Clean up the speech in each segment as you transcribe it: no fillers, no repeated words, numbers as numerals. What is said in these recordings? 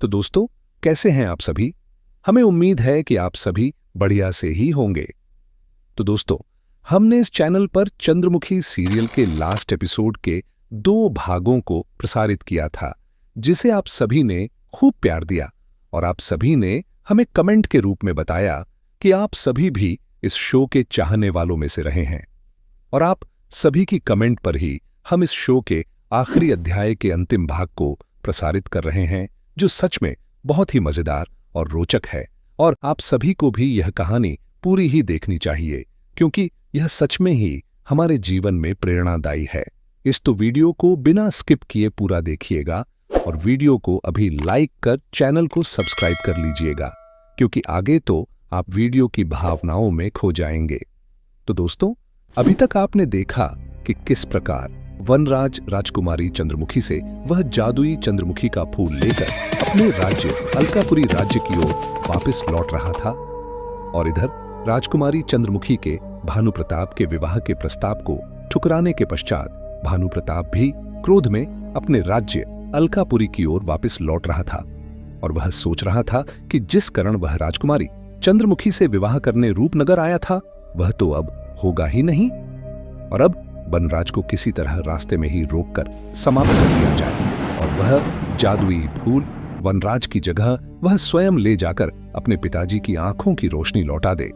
तो दोस्तों, कैसे हैं आप सभी? हमें उम्मीद है कि आप सभी बढ़िया से ही होंगे। तो दोस्तों, हमने इस चैनल पर चंद्रमुखी सीरियल के लास्ट एपिसोड के 2 भागों को प्रसारित किया था, जिसे आप सभी ने खूब प्यार दिया और आप सभी ने हमें कमेंट के रूप में बताया कि आप सभी भी इस शो के चाहने वालों में से रहे हैं। और आप सभी की कमेंट पर ही हम इस शो के आखिरी अध्याय के अंतिम भाग को प्रसारित कर रहे हैं, जो सच में बहुत ही मजेदार और रोचक है। और आप सभी को भी यह कहानी पूरी ही देखनी चाहिए, क्योंकि यह सच में ही हमारे जीवन में प्रेरणादायी है। तो वीडियो को बिना स्किप किए पूरा देखिएगा और वीडियो को अभी लाइक कर चैनल को सब्सक्राइब कर लीजिएगा, क्योंकि आगे तो आप वीडियो की भावनाओं में खो जाएंगे। तो दोस्तों, अभी तक आपने देखा कि किस प्रकार वनराज राजकुमारी चंद्रमुखी से वह जादुई चंद्रमुखी का फूल लेकर अपने राज्य अलकापुरी राज्य की ओर वापस लौट रहा था, और इधर राजकुमारी चंद्रमुखी के भानु प्रताप के विवाह के प्रस्ताव को ठुकराने के पश्चात भानु प्रताप भी क्रोध में अपने राज्य अलकापुरी की ओर वापस लौट रहा था। और वह सोच रहा था कि जिस कारण वह राजकुमारी चंद्रमुखी से विवाह करने रूपनगर आया था, वह तो अब होगा ही नहीं, और अब वनराज को किसी तरह रास्ते में ही रोककर समाप्त कर दिया जाए और वह जादुई फूल वनराज की जगह वह स्वयं ले जाकर अपने पिताजी की आंखों की रोशनी लौटा दे,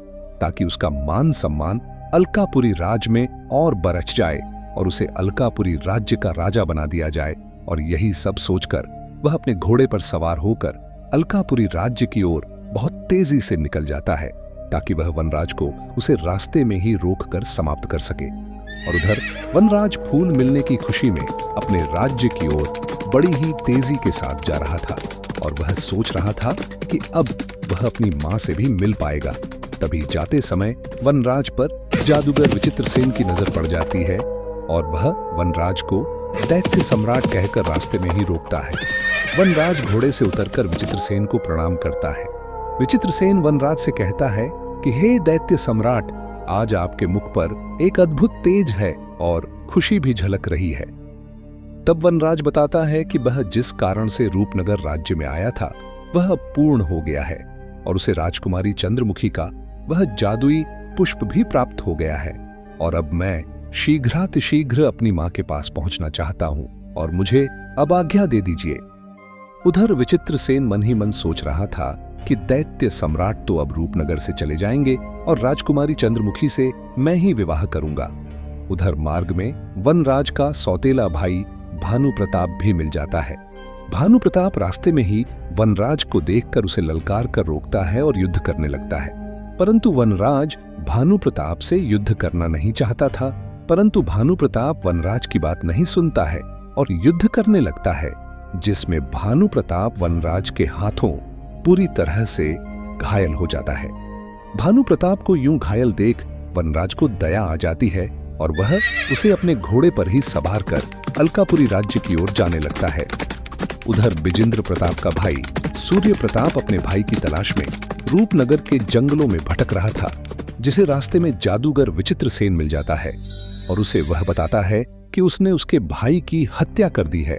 ताकि उसका मान सम्मान अलकापुरी राज में और बरछ जाए और उसे अलकापुरी राज्य का राजा बना दिया जाए। और यही सब सोचकर वह अपने घोड़े पर सवार होकर अलकापुरी राज्य की ओर बहुत तेजी से निकल जाता है, ताकि वह वनराज को उसे रास्ते में ही रोककर समाप्त कर सके। और उधर वनराज फूल मिलने की खुशी में अपने राज्य की ओर बड़ी ही तेजी के साथ जा रहा था, और वह सोच रहा था कि अब वह अपनी मां से भी मिल पाएगा। तभी जाते समय वनराज पर जादूगर विचित्रसेन की नजर पड़ जाती है, और वह वनराज को दैत्य सम्राट कहकर रास्ते में ही रोकता है। वनराज घोड़े से उतरकर विचित्रसेन को प्रणाम करता है। विचित्रसेन वनराज से कहता है कि हे दैत्य सम्राट, आज आपके मुख पर एक अद्भुत तेज है और खुशी भी झलक रही है। तब वनराज बताता है कि वह जिस कारण से रूपनगर राज्य में आया था, वह पूर्ण हो गया है और उसे राजकुमारी चंद्रमुखी का वह जादुई पुष्प भी प्राप्त हो गया है, और अब मैं शीघ्रातिशीघ्र अपनी मां के पास पहुंचना चाहता हूं और मुझे अब आज्ञा दे दीजिए। उधर विचित्रसेन मन ही मन सोच रहा था कि दैत्य सम्राट तो अब रूपनगर से चले जाएंगे और राजकुमारी चंद्रमुखी से मैं ही विवाह करूंगा। उधर मार्ग में वनराज का सौतेला भाई भानु प्रताप भी मिल जाता है। भानु प्रताप रास्ते में ही वनराज को देखकर उसे ललकार कर रोकता है और युद्ध करने लगता है, परंतु वनराज भानु प्रताप से युद्ध करना नहीं चाहता था। परंतु भानु प्रताप वनराज की बात नहीं सुनता है और युद्ध करने लगता है, जिसमें भानु प्रताप वनराज के हाथों पूरी तरह से घायल हो जाता है। भानु प्रताप को यूं घायल देख वनराज को दया आ जाती है और वह उसे अपने घोड़े पर ही सवार कर अलकापुरी राज्य की ओर जाने लगता है। उधर बिजेंद्र प्रताप का भाई सूर्य प्रताप अपने भाई की तलाश में रूपनगर के जंगलों में भटक रहा था, जिसे रास्ते में जादूगर विचित्रसेन मिल जाता है और उसे वह बताता है कि उसने उसके भाई की हत्या कर दी है।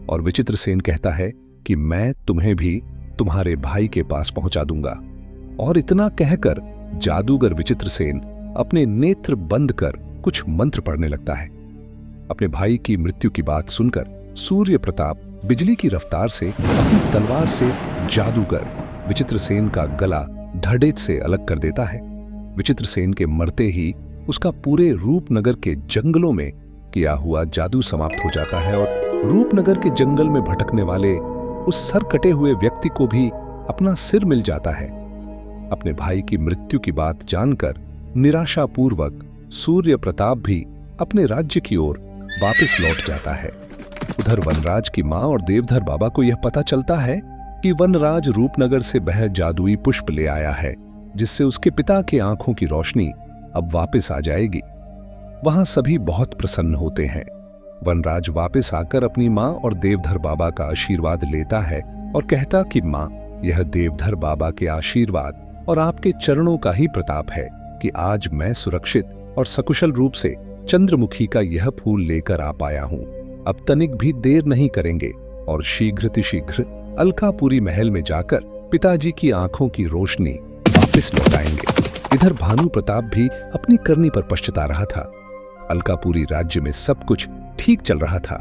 और विचित्रसेन कहता है कि मैं तुम्हें भी तुम्हारे भाई के पास पहुंचा दूंगा। और इतना कहकर जादूगर विचित्रसेन अपने नेत्र बंद कर कुछ मंत्र पढ़ने लगता है। अपने भाई की मृत्यु की बात सुनकर सूर्य प्रताप बिजली की रफ्तार से अपनी तलवार से जादूगर विचित्रसेन का गला धड़ेच से अलग कर देता है। विचित्रसेन के मरते ही उसका पूरे रूपनगर के जंगलों में किया हुआ जादू समाप्त हो जाता है और रूपनगर के जंगल में भटकने वाले उस सर कटे हुए व्यक्ति को भी अपना सिर मिल जाता है। अपने भाई की मृत्यु की बात जानकर निराशापूर्वक सूर्य प्रताप भी अपने राज्य की ओर वापस लौट जाता है। उधर वनराज की मां और देवधर बाबा को यह पता चलता है कि वनराज रूपनगर से वह जादुई पुष्प ले आया है, जिससे उसके पिता की आंखों की रोशनी अब वापस आ जाएगी। वहां सभी बहुत प्रसन्न होते हैं। वनराज वापस आकर अपनी मां और देवधर बाबा का आशीर्वाद लेता है और कहता कि मां, यह देवधर बाबा के आशीर्वाद और आपके चरणों का ही प्रताप है कि आज मैं सुरक्षित और सकुशल रूप से चंद्रमुखी का यह फूल लेकर आ पाया हूं। अब तनिक भी देर नहीं करेंगे और शीघ्र अलकापुरी महल में जाकर पिताजी की आंखों की रोशनी वापस लौटाएंगे। इधर भानु प्रताप भी अपनी करनी पर पछता रहा था। अलकापुरी राज्य में सब कुछ ठीक चल रहा था,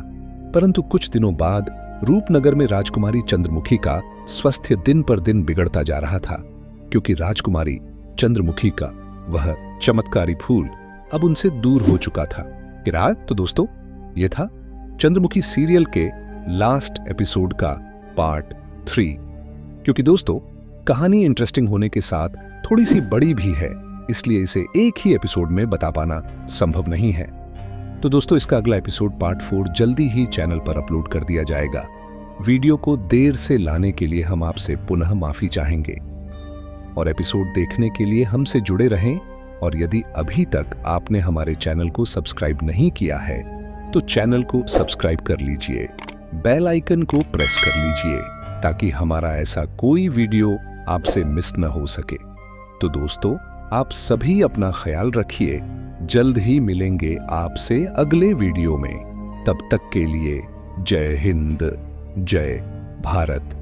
परंतु कुछ दिनों बाद रूपनगर में राजकुमारी चंद्रमुखी का स्वास्थ्य दिन पर दिन बिगड़ता जा रहा था, क्योंकि राजकुमारी चंद्रमुखी का वह चमत्कारी फूल अब उनसे दूर हो चुका था। तो दोस्तों, यह था चंद्रमुखी सीरियल के लास्ट एपिसोड का पार्ट 3। क्योंकि दोस्तों, कहानी इंटरेस्टिंग होने के साथ थोड़ी सी बड़ी भी है, इसलिए इसे एक ही एपिसोड में बता पाना संभव नहीं है। तो दोस्तों, इसका अगला एपिसोड पार्ट 4 जल्दी ही चैनल पर अपलोड कर दिया जाएगा। वीडियो को देर से लाने के लिए हम आपसे पुनः माफी चाहेंगे, और एपिसोड देखने के लिए हमसे जुड़े रहें। और यदि अभी तक आपने हमारे चैनल को सब्सक्राइब नहीं किया है तो चैनल को सब्सक्राइब कर लीजिए, बेल आइकन को प्रेस कर लीजिए, ताकि हमारा ऐसा कोई वीडियो आपसे मिस न हो सके। तो दोस्तों, आप सभी अपना ख्याल रखिए। जल्द ही मिलेंगे आपसे अगले वीडियो में। तब तक के लिए जय हिंद, जय भारत।